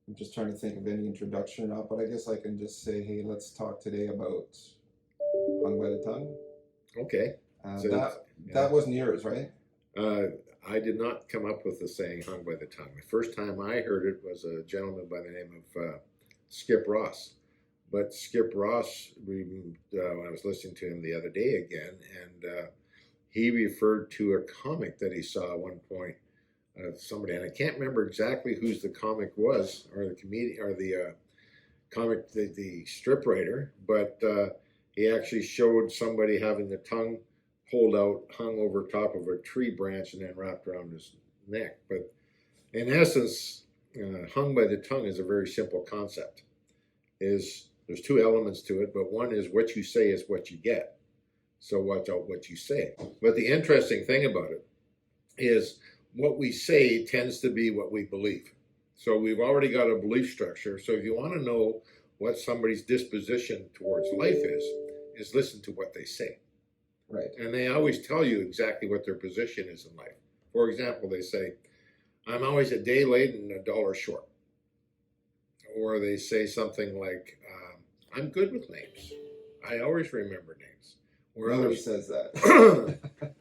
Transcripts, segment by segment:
I'm just trying to think of any introduction or not, but I guess I can just say, hey, let's talk today about Hung by the Tongue. Okay. So That wasn't yours, right? uh, I did not come up with the saying "hung by the tongue." The first time I heard it was a gentleman by the name of Skip Ross. But Skip Ross, when I was listening to him the other day again, and he referred to a comic that he saw at one point of somebody, and I can't remember exactly whose the comic was, or the comedian, or the comic, the strip writer, but he actually showed somebody having the tongue pulled out, hung over top of a tree branch, and then wrapped around his neck. But in essence, hung by the tongue is a very simple concept. There's two elements to it, but one is what you say is what you get. So watch out what you say. But the interesting thing about it is what we say tends to be what we believe. So we've already got a belief structure. So if you want to know what somebody's disposition towards life is listen to what they say. Right. And they always tell you exactly what their position is in life. For example, they say, I'm always a day late and $1 short. Or they say something like, I'm good with names. I always remember names. Or Nobody says others, that.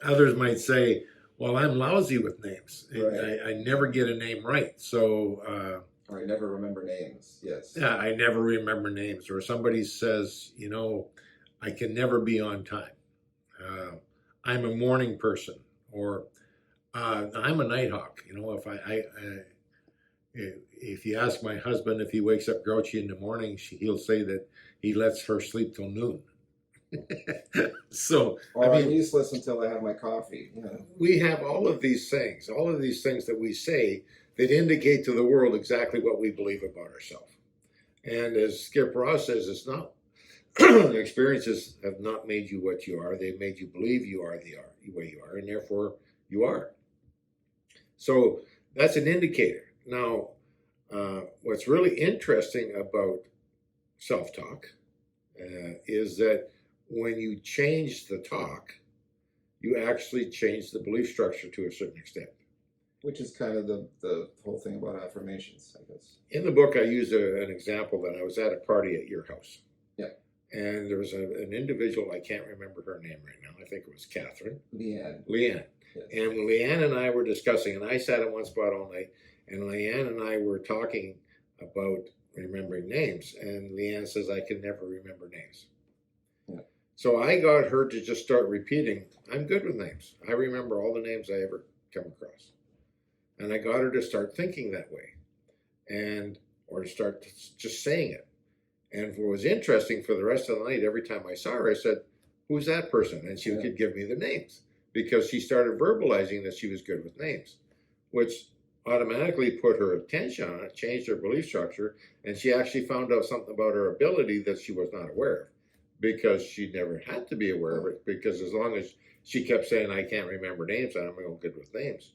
others might say, well, I'm lousy with names. Right. I never get a name right. So, or I never remember names. Yes. yeah, I never remember names. Or somebody says, I can never be on time. I'm a morning person. Or I'm a nighthawk. If you ask my husband if he wakes up grouchy in the morning, he'll say that he lets her sleep till noon. So, or I'm useless until I have my coffee. We have all of these things that we say that indicate to the world exactly what we believe about ourselves. And as Skip Ross says, it's not experiences have not made you what you are. They've made you believe you are the way you are, and therefore you are. So that's an indicator. Now, what's really interesting about self-talk is that when you change the talk, you actually change the belief structure to a certain extent. Which is kind of the whole thing about affirmations, I guess. In the book, I use an example that I was at a party at your house. Yeah. And there was an individual, I can't remember her name right now. I think it was Catherine. Leanne. Yes. And Leanne and I were discussing, and I sat in one spot all night, and Leanne and I were talking about remembering names. And Leanne says, I can never remember names. Yeah. So I got her to just start repeating, I'm good with names. I remember all the names I ever come across. And I got her to start thinking that way, or to start just saying it. And what was interesting for the rest of the night, every time I saw her, I said, who's that person? And she could give me the names because she started verbalizing that she was good with names, which automatically put her attention on it, changed her belief structure, and she actually found out something about her ability that she was not aware of because she never had to be aware of it, because as long as she kept saying, I can't remember names, I'm real good with names.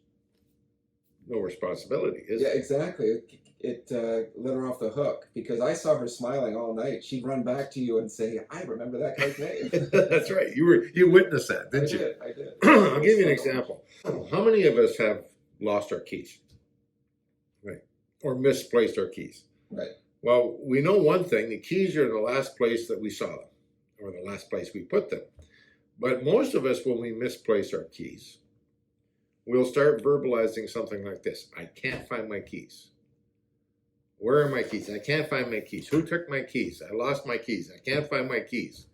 No responsibility, is it? Yeah, exactly. It let her off the hook because I saw her smiling all night. She'd run back to you and say, I remember that guy's name. That's right. You witnessed that, didn't you? I did. I'll give you an example. How many of us have lost our keys? Right. Or misplaced our keys? Right. Well, we know one thing. The keys are in the last place that we saw them, or the last place we put them. But most of us, when we misplace our keys, we'll start verbalizing something like this. I can't find my keys. Where are my keys? I can't find my keys. Who took my keys? I lost my keys. I can't find my keys.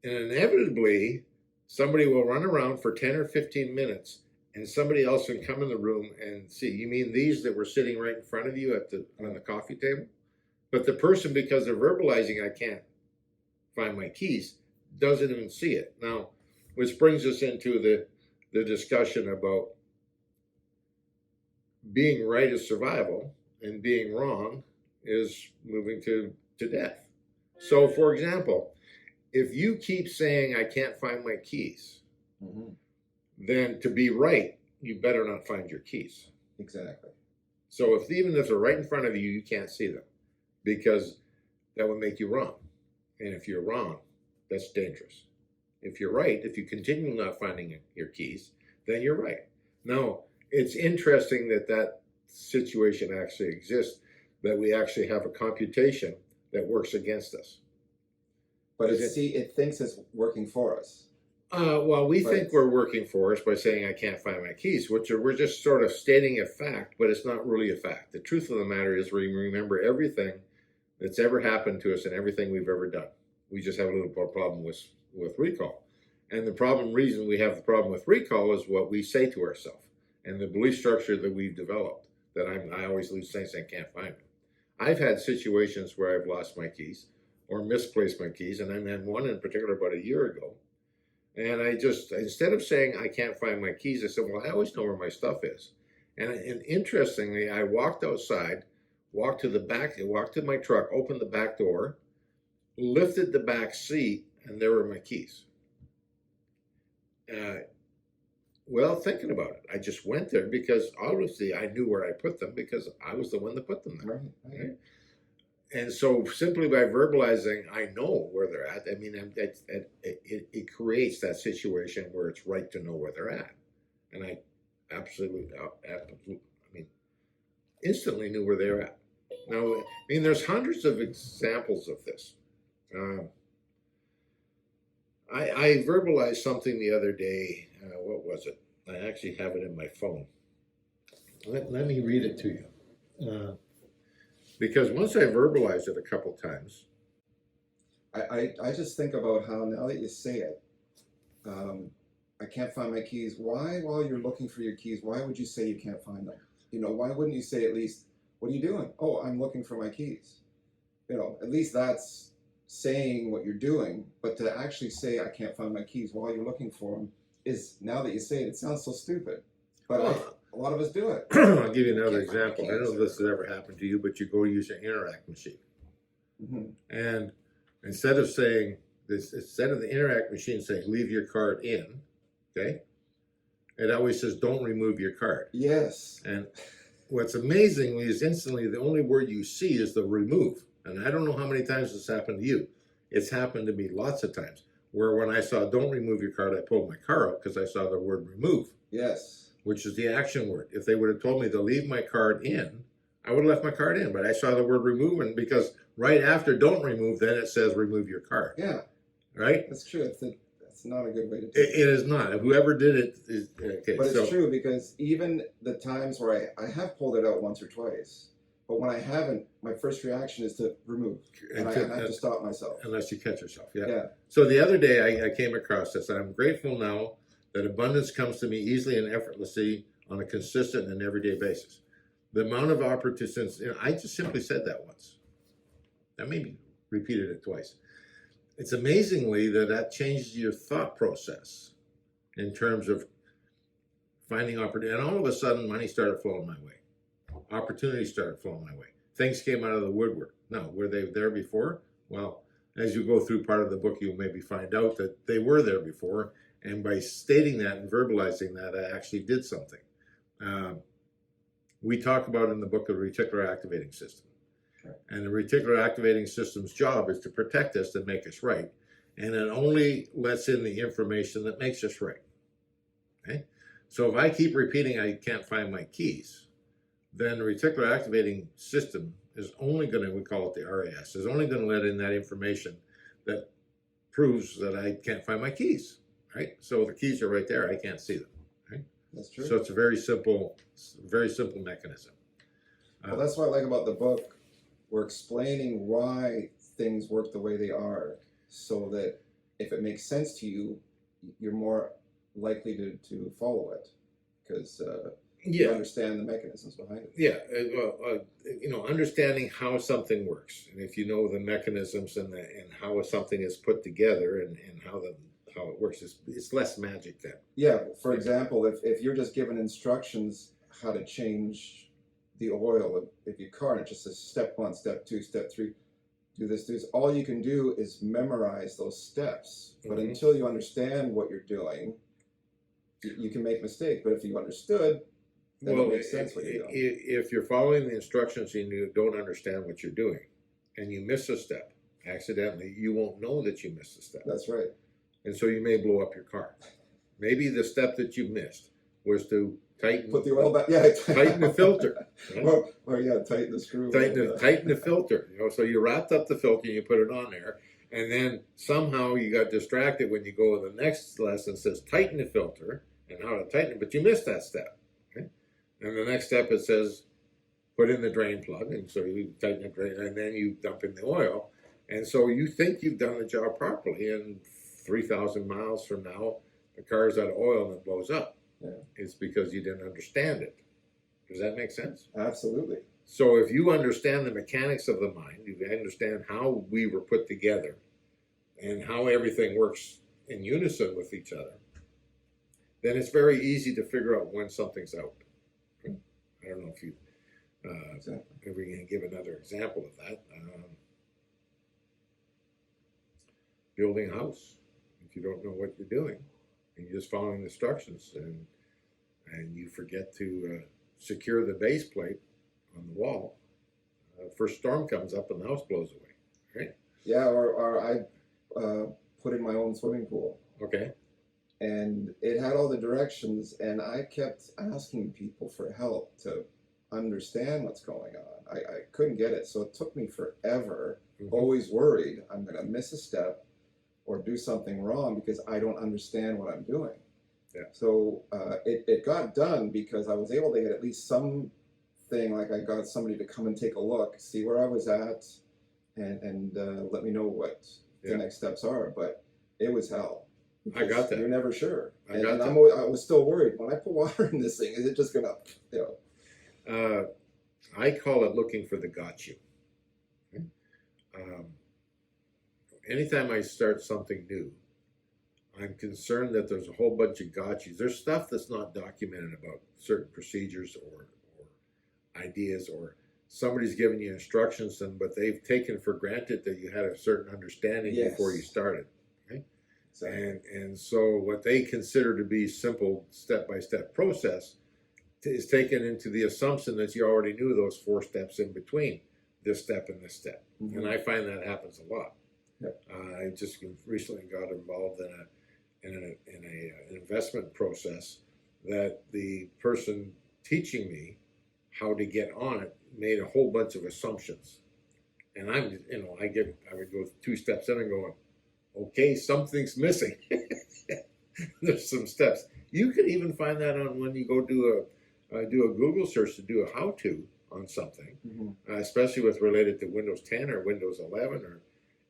And inevitably, somebody will run around for 10 or 15 minutes and somebody else can come in the room and see, you mean these that were sitting right in front of you on the coffee table? But the person, because they're verbalizing, I can't find my keys, doesn't even see it. Now, which brings us into the discussion about being right is survival and being wrong is moving to death. So, for example, if you keep saying, I can't find my keys, then to be right, you better not find your keys. Exactly. So even if they're right in front of you, you can't see them because that would make you wrong. And if you're wrong, that's dangerous. If you're right, if you continue not finding your keys, then you're right. Now, it's interesting that situation actually exists, that we actually have a computation that works against us. But Is it thinks it's working for us. Well, we But think it's- we're working for us by saying I can't find my keys, which we're just sort of stating a fact, but it's not really a fact. The truth of the matter is we remember everything that's ever happened to us and everything we've ever done. We just have a little problem with recall. And the reason we have the problem with recall is what we say to ourselves and the belief structure that we've developed, that I always lose things I can't find them. I've had situations where I've lost my keys or misplaced my keys, and I had one in particular about a year ago. And I just, instead of saying I can't find my keys, I said, well, I always know where my stuff is. And interestingly, I walked outside, walked to the back, walked to my truck, opened the back door, lifted the back seat, and there were my keys. Well, thinking about it, I just went there because obviously I knew where I put them because I was the one that put them there. Right. And so simply by verbalizing, I know where they're at. I mean, it creates that situation where it's right to know where they're at. And I absolutely, instantly knew where they're at. Now, there's hundreds of examples of this. I verbalized something the other day. What was it? I actually have it in my phone. Let me read it to you. Because once I verbalized it a couple times. I just think about how now that you say it, I can't find my keys. Why, while you're looking for your keys, why would you say you can't find them? Why wouldn't you say at least, what are you doing? Oh, I'm looking for my keys. At least that's saying what you're doing. But to actually say I can't find my keys while you're looking for them is, now that you say it, it sounds so stupid. But a lot of us do it. I'll give you another Can't find my example. I don't know if this has ever happened to you, but you go use an Interact machine. Mm-hmm. And instead of the Interact machine saying leave your card in, okay, it always says don't remove your card. Yes. And what's amazing is instantly the only word you see is the remove. And I don't know how many times this happened to you. It's happened to me lots of times where when I saw don't remove your card, I pulled my car out because I saw the word remove. Yes. Which is the action word. If they would have told me to leave my card in, I would have left my card in. But I saw the word remove, and because right after don't remove, then it says remove your card. Yeah. Right? That's true. That's not a good way to do it. It is not. Whoever did it is okay. But it's true, because even the times where I have pulled it out once or twice, but when I haven't, my first reaction is to remove. And I have to stop myself. Unless you catch yourself. Yeah. Yeah. So the other day I came across this, and I'm grateful now that abundance comes to me easily and effortlessly on a consistent and everyday basis. The amount of opportunities, I just simply said that once. I maybe repeated it twice. It's amazingly that changes your thought process in terms of finding opportunity. And all of a sudden, money started flowing my way. Opportunities started flowing my way. Things came out of the woodwork. Now, were they there before? Well, as you go through part of the book, you'll maybe find out that they were there before. And by stating that and verbalizing that, I actually did something. We talk about in the book the reticular activating system. And the reticular activating system's job is to protect us, to make us right. And it only lets in the information that makes us right. Okay? So if I keep repeating I can't find my keys, then the reticular activating system is only going to, we call it the RAS, is only going to let in that information that proves that I can't find my keys. Right? So the keys are right there. I can't see them. Right? That's true. So it's a very simple mechanism. Well, that's what I like about the book. We're explaining why things work the way they are, so that if it makes sense to you, you're more likely to follow it, because you understand the mechanisms behind it. Yeah, understanding how something works, and if you know the mechanisms and how something is put together and how it works, it's less magic then. Yeah, for example, if you're just given instructions how to change the oil of your car, and it just says step 1, step 2, step 3, do this, all you can do is memorize those steps. But until you understand what you're doing, you can make mistakes. But if you understood, then it makes sense what you're doing. If you're following the instructions and you don't understand what you're doing, and you miss a step accidentally, you won't know that you missed a step. That's right. And so you may blow up your car. Maybe the step that you missed was to tighten, Put the oil back. Yeah, tighten the filter. Right? Or yeah, tighten the screw. Tighten the filter. So you wrapped up the filter, you put it on there, and then somehow you got distracted when you go to the next lesson says tighten the filter and how to tighten it, but you missed that step. Okay? And the next step it says put in the drain plug, and so you tighten the drain, and then you dump in the oil, and so you think you've done the job properly, and 3,000 miles from now, the car's out of oil and it blows up. Yeah. It's because you didn't understand it. Does that make sense? Absolutely. So if you understand the mechanics of the mind, you understand how we were put together and how everything works in unison with each other, then it's very easy to figure out when something's out. I don't know if you Exactly. if we can give another example of that. Building a house. If you don't know what you're doing, and you're just following instructions, and you forget to secure the base plate on the wall, first storm comes up and the house blows away. Right? Yeah, or I put in my own swimming pool, Okay. and it had all the directions, and I kept asking people for help to understand what's going on. I couldn't get it, so it took me forever. Mhm. Always worried I'm going to miss a step or do something wrong because I don't understand what I'm doing. Yeah. So it got done because I was able to get at least something, like I got somebody to come and take a look, see where I was at, and let me know what Yeah. the next steps are. But it was hell. I got that. You're never sure. I got that. I was still worried. When I put water in this thing, is it just going to, I call it looking for the got you. Anytime I start something new, I'm concerned that there's a whole bunch of got yous. There's stuff that's not documented about certain procedures or ideas, or somebody's given you instructions, but they've taken for granted that you had a certain understanding Yes. before you started. Exactly. And so what they consider to be simple step-by-step process is taken into the assumption that you already knew those 4 steps in between this step and this step. Mhm. And I find that happens a lot. Yep. I just recently got involved in an investment process that the person teaching me how to get on it made a whole bunch of assumptions. And I would go 2 steps in and going, okay, something's missing. There's some steps. You can even find that on when you go do a Google search to do a how-to on something, especially with related to Windows 10 or Windows 11,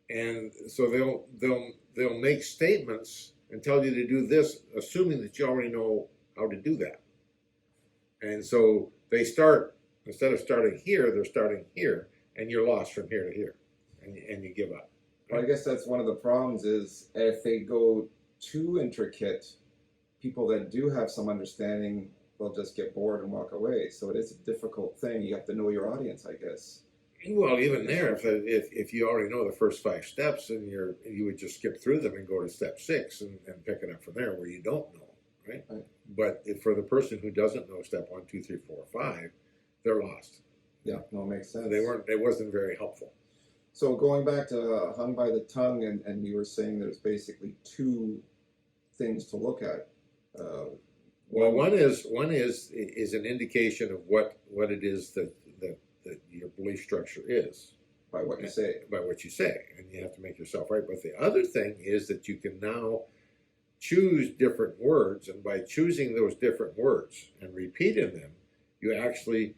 and so they'll make statements and tell you to do this, assuming that you already know how to do that. And so they start, instead of starting here, they're starting here, and you're lost from here to here, and you give up. Well, I guess that's one of the problems is if they go too intricate, people that do have some understanding will just get bored and walk away. So it is a difficult thing. You have to know your audience, I guess. Well, even there, if you already know the first 5 steps, and you would just skip through them and go to step 6 and pick it up from there where you don't know, right? But for the person who doesn't know step 1, 2, 3, 4, 5, they're lost. Yeah, no, it makes sense. It wasn't very helpful. So going back to hung by the tongue, and you were saying there's basically 2 things to look at. Well, one is an indication of what it is that your belief structure is by what you say. By what you say, and you have to make yourself right. But the other thing is that you can now choose different words, and by choosing those different words and repeating them, you actually,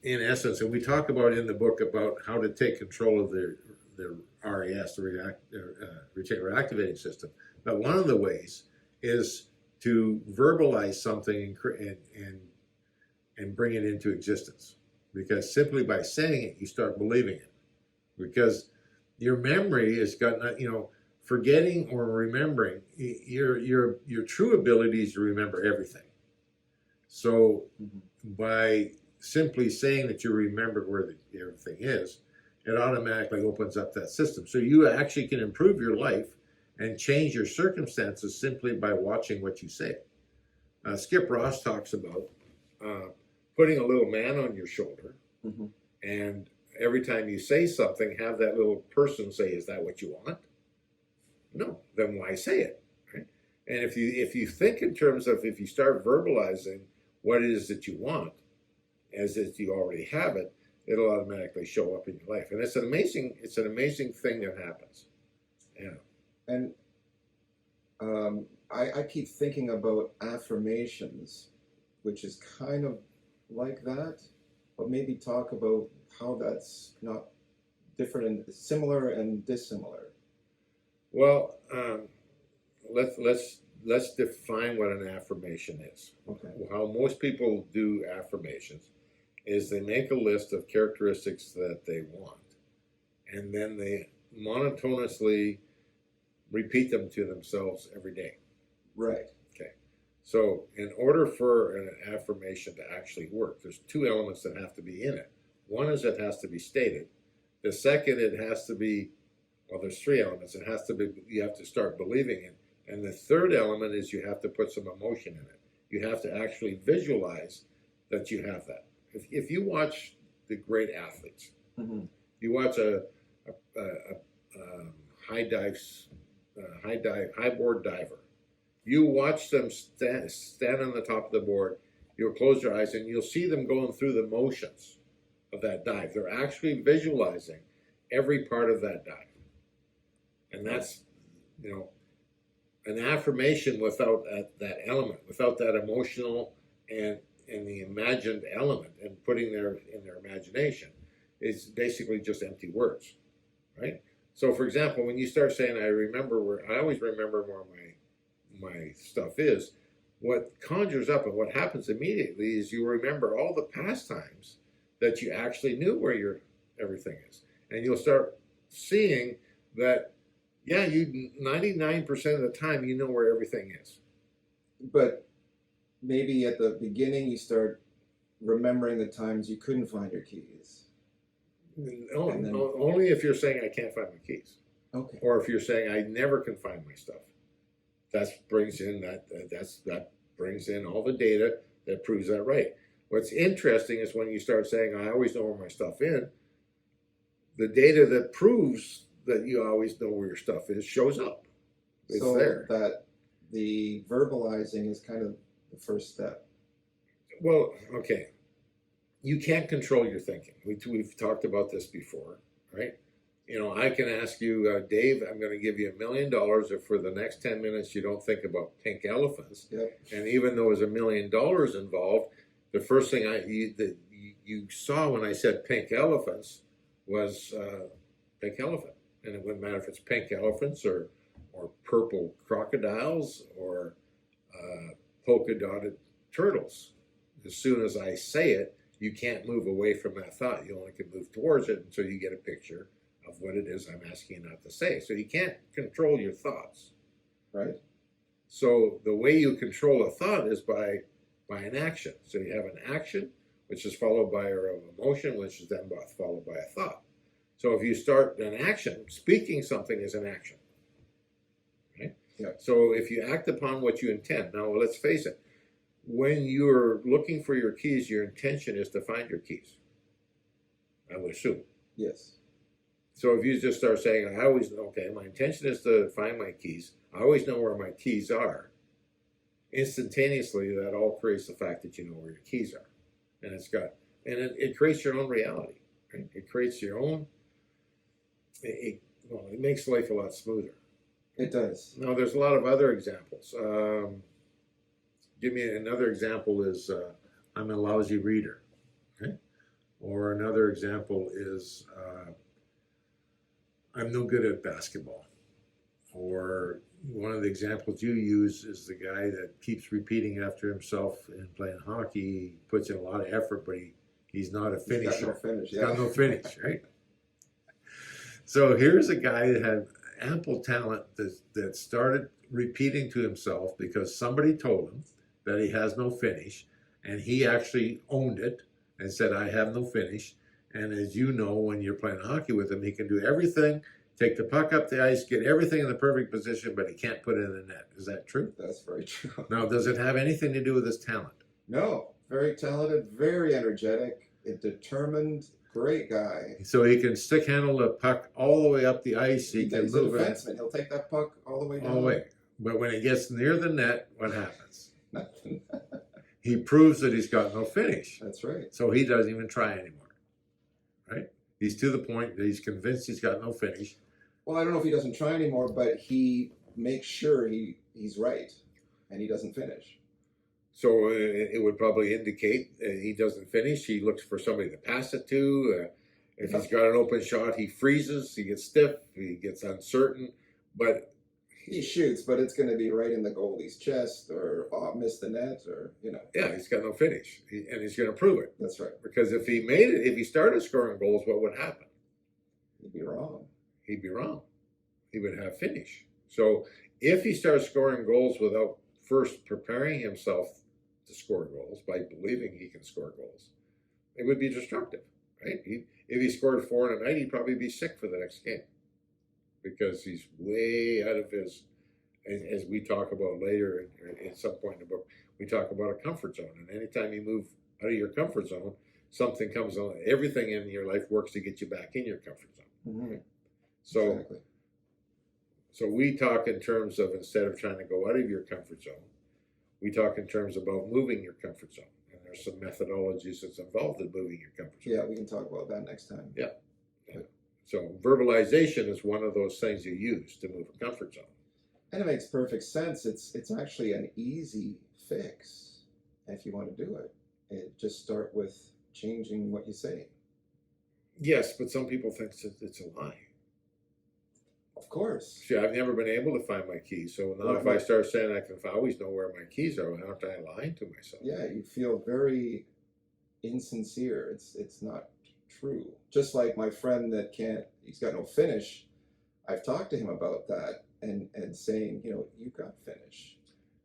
in essence, and we talk about in the book about how to take control of the RAS, the reticular activating system. But one of the ways is to verbalize something and bring it into existence. Because simply by saying it, you start believing it. Because your memory has got, forgetting or remembering, your true ability is to remember everything. So by simply saying that you remember where everything is, it automatically opens up that system. So you actually can improve your life and change your circumstances simply by watching what you say. Skip Ross talks about putting a little man on your shoulder, and every time you say something, have that little person say, "Is that what you want?" No. Then why say it? Right? And if you think in terms of if you start verbalizing what it is that you want, as if you already have it, it'll automatically show up in your life. And it's an amazing thing that happens. Yeah. And I keep thinking about affirmations, which is kind of like that, but maybe talk about how that's not different and similar and dissimilar. Well, let's define what an affirmation is. Okay. How most people do affirmations is they make a list of characteristics that they want, and then they monotonously repeat them to themselves every day. Right. Okay. So in order for an affirmation to actually work, there's two elements that have to be in it. One is it has to be stated. The second, it has to be, well, there's three elements. It has to be, you have to start believing it. And the third element is you have to put some emotion in it. You have to actually visualize that you have that. If you watch the great athletes, Mm-hmm. you watch a high board diver. You watch them stand on the top of the board. You'll close your eyes and you'll see them going through the motions of that dive. They're actually visualizing every part of that dive, and that's, you know, an affirmation without that element, without that emotional and the imagined element, and putting in their imagination, is basically just empty words, right? So, for example, when you start saying, I always remember where my stuff is, what conjures up and what happens immediately is you remember all the past times that you actually knew where everything is. And you'll start seeing that, yeah, you 99% of the time you know where everything is. But maybe at the beginning you start remembering the times you couldn't find your keys. No, And then- only if you're saying I can't find my keys, Okay. or if you're saying I never can find my stuff. That brings in all the data that proves that right. What's interesting is when you start saying I always know where my stuff is, the data that proves that you always know where your stuff is shows up. It's So there. that the verbalizing is kind of the first step. Well, okay. You can't control your thinking. We've talked about this before, right? You know, I can ask you, Dave, I'm going to give you $1 million if for the next 10 minutes you don't think about pink elephants. Yep. And even though there's $1 million involved, the first thing you saw when I said pink elephants was pink elephant. And it wouldn't matter if it's pink elephants or purple crocodiles or polka dotted turtles. As soon as I say it, you can't move away from that thought. You only can move towards it until you get a picture of what it is I'm asking you not to say. So you can't control your thoughts. Right. So the way you control a thought is by an action. So you have an action, which is followed by an emotion, which is then followed by a thought. So if you start an action, speaking something is an action. Right? Yeah. So if you act upon what you intend, now let's face it, when you're looking for your keys, your intention is to find your keys, I would assume. Yes. So if you just start saying, I always know, okay, my intention is to find my keys, I always know where my keys are, instantaneously that all creates the fact that you know where your keys are. And it creates your own reality. Right? It creates your own, it makes life a lot smoother. It does. Now, there's a lot of other examples. Give me another example is I'm a lousy reader. Okay? Or another example is I'm no good at basketball. Or one of the examples you use is the guy that keeps repeating after himself in playing hockey. He puts in a lot of effort, but he's not a finisher. He's got no finish. He's got no finish, right? So here's a guy that had ample talent that started repeating to himself because somebody told him that he has no finish, and he actually owned it and said, I have no finish. And as you know, when you're playing hockey with him, he can do everything, take the puck up the ice, get everything in the perfect position, but he can't put it in the net. Is that true? That's very true. Now, does it have anything to do with his talent? No. Very talented, very energetic, determined, great guy. So he can stick handle the puck all the way up the ice. He can He's a move it defenseman. He'll take that puck all the way down. all the way. But when he gets near the net, what happens? Nothing. He proves that he's got no finish. That's right. So he doesn't even try anymore, right? He's to the point that he's convinced he's got no finish. Well, I don't know if he doesn't try anymore, but he makes sure he's right, and he doesn't finish. So it would probably indicate he doesn't finish. He looks for somebody to pass it to. If he's got an open shot, he freezes, he gets stiff, he gets uncertain. But He shoots, but it's going to be right in the goalie's chest, or miss the net, or yeah, he's got no finish, and he's going to prove it. That's right. Because if he made it, if he started scoring goals, what would happen? He'd be wrong. He'd be wrong. He would have finish. So if he starts scoring goals without first preparing himself to score goals by believing he can score goals, it would be destructive, right? If he scored 4 in a night, he'd probably be sick for the next game because he's way out of his, as we talk about later at some point in the book, we talk about a comfort zone. And anytime you move out of your comfort zone, something comes on. Everything in your life works to get you back in your comfort zone. Mm-hmm. So, exactly. So we talk in terms of, instead of trying to go out of your comfort zone, we talk in terms about moving your comfort zone. And there's some methodologies that's involved in moving your comfort zone. Yeah, we can talk about that next time. Yeah. So verbalization is one of those things you use to move a comfort zone. And it makes perfect sense. It's actually an easy fix if you want to do it. Just start with changing what you say. Yes, but some people think it's a lie. Of course. See, I've never been able to find my keys. So now if I start saying I can always know where my keys are, aren't I lying to myself? Yeah, you feel very insincere. It's not true. Just like my friend that he's got no finish. I've talked to him about that and saying, you've got finish.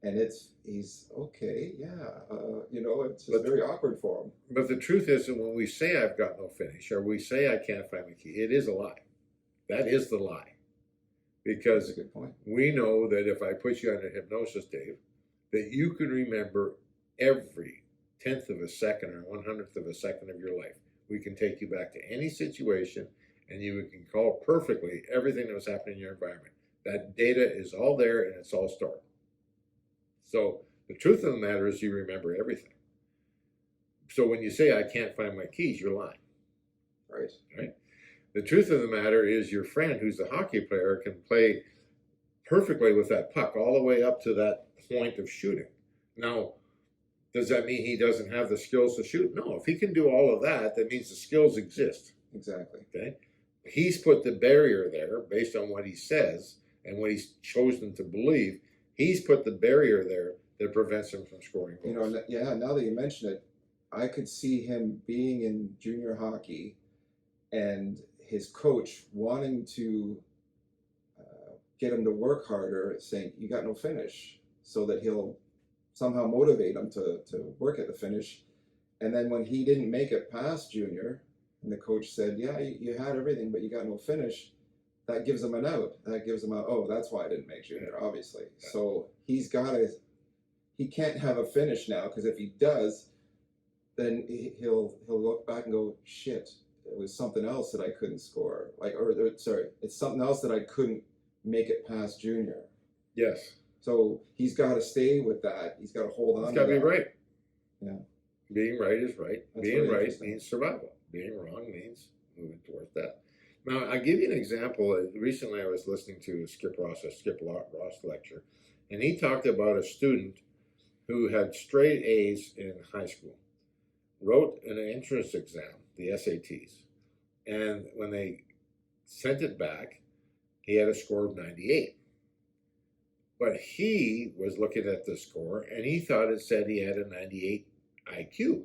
And he's okay, yeah. It's just very awkward for him. But the truth is that when we say I've got no finish, or we say I can't find my key, it is a lie. That is the lie. Because That's a good point. We know that if I put you under hypnosis, Dave, that you can remember every 10th of a second or 100th of a second of your life. We can take you back to any situation and you can recall perfectly everything that was happening in your environment. That data is all there and it's all stored. So the truth of the matter is you remember everything. So when you say I can't find my keys, you're lying. Right? The truth of the matter is your friend who's a hockey player can play perfectly with that puck all the way up to that point of shooting. Now, does that mean he doesn't have the skills to shoot? No, if he can do all of that, that means the skills exist. Exactly. Okay? He's put the barrier there based on what he says and what he's chosen to believe. He's put the barrier there that prevents him from scoring goals. Now that you mention it, I could see him being in junior hockey and his coach wanting to get him to work harder, saying, you got no finish, so that he'll somehow motivate him to work at the finish. And then when he didn't make it past junior, and the coach said, yeah, you had everything, but you got no finish, that gives him an out. That gives him oh, that's why I didn't make junior, obviously. Yeah. So he can't have a finish now, because if he does, then he'll look back and go, shit, it was something else that I couldn't score. It's something else that I couldn't make it past junior. Yes. So he's got to stay with that. He's got to hold on. He's got to be right. Yeah. Being right is right. That's Being right means survival. Being wrong means moving towards that. Now, I'll give you an example. Recently, I was listening to a Skip Ross lecture, and he talked about a student who had straight A's in high school, wrote an entrance exam, the SATs, and when they sent it back, he had a score of 98. But he was looking at the score, and he thought it said he had a 98 IQ.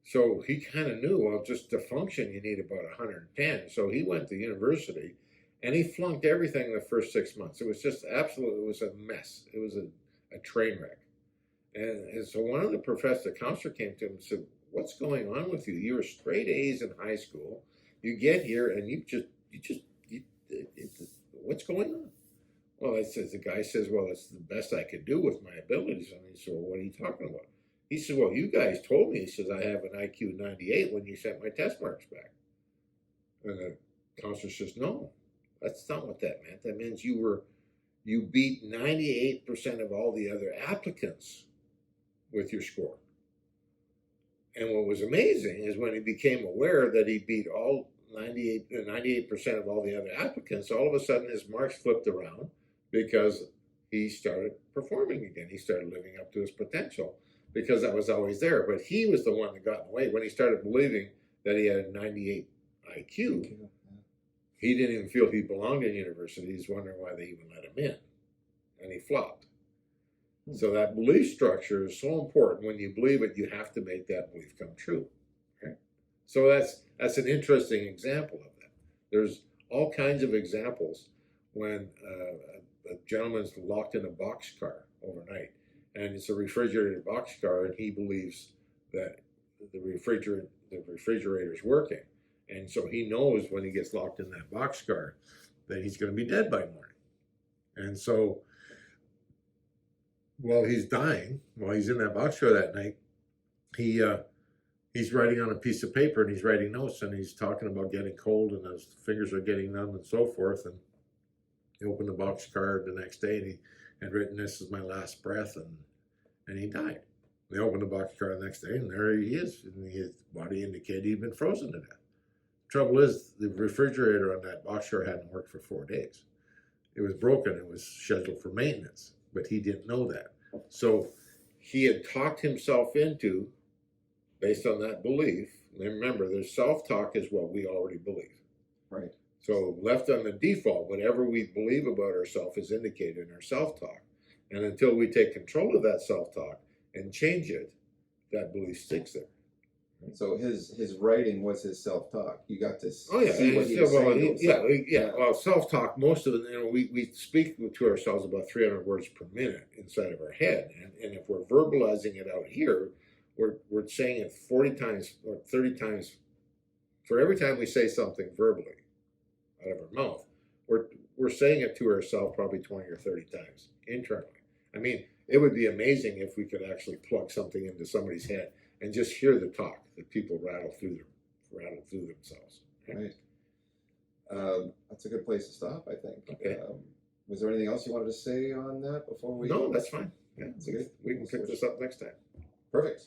So he kind of knew, well, just to function, you need about 110. So he went to university, and he flunked everything the first 6 months. It was just absolutely, it was a mess. It was a train wreck. And so one of the professors, the counselor, came to him and said, what's going on with you? You were straight A's in high school. You get here, and what's going on? Well, the guy says, well, it's the best I could do with my abilities. And he said, well, what are you talking about? He said, well, you guys told me, he says, I have an IQ 98 when you sent my test marks back. And the counselor says, no, that's not what that meant. That means you were you beat 98% of all the other applicants with your score. And what was amazing is when he became aware that he beat all 98% of all the other applicants, all of a sudden his marks flipped around because he started performing again. He started living up to his potential because that was always there. But he was the one that got in the way. When he started believing that he had a 98 IQ, he didn't even feel he belonged in university. He's wondering why they even let him in. And he flopped. So that belief structure is so important. When you believe it, you have to make that belief come true. Okay? So that's an interesting example of that. There's all kinds of examples when a gentleman's locked in a boxcar overnight, and it's a refrigerated boxcar, and he believes that the refrigerator is working, and so he knows when he gets locked in that boxcar that he's going to be dead by morning, and so while he's dying, while he's in that boxcar that night, he's writing on a piece of paper and he's writing notes and he's talking about getting cold and his fingers are getting numb and so forth. And he opened the boxcar the next day and he had written, "This is my last breath," and he died. They opened the boxcar the next day and there he is, and his body indicated he'd been frozen to death. Trouble is, the refrigerator on that boxcar hadn't worked for 4 days. It was broken. It was scheduled for maintenance, but he didn't know that. So he had talked himself into, based on that belief. And remember, there's self-talk is what we already believe. Right. So left on the default, whatever we believe about ourselves is indicated in our self-talk. And until we take control of that self-talk and change it, that belief sticks there. So his writing was his self-talk. You got to Oh yeah, see what he was saying. Well, self-talk. Most of it, we speak to ourselves about 300 words per minute inside of our head, and if we're verbalizing it out here, we're saying it 40 times or 30 times. For every time we say something verbally out of our mouth, we're saying it to ourselves probably 20 or 30 times internally. I mean, it would be amazing if we could actually plug something into somebody's head and just hear the talk that people rattle through themselves. Right. That's a good place to stop, I think. Okay. Was there anything else you wanted to say on that before we? No, that's fine. Yeah, That's good. we can pick this up next time. Perfect.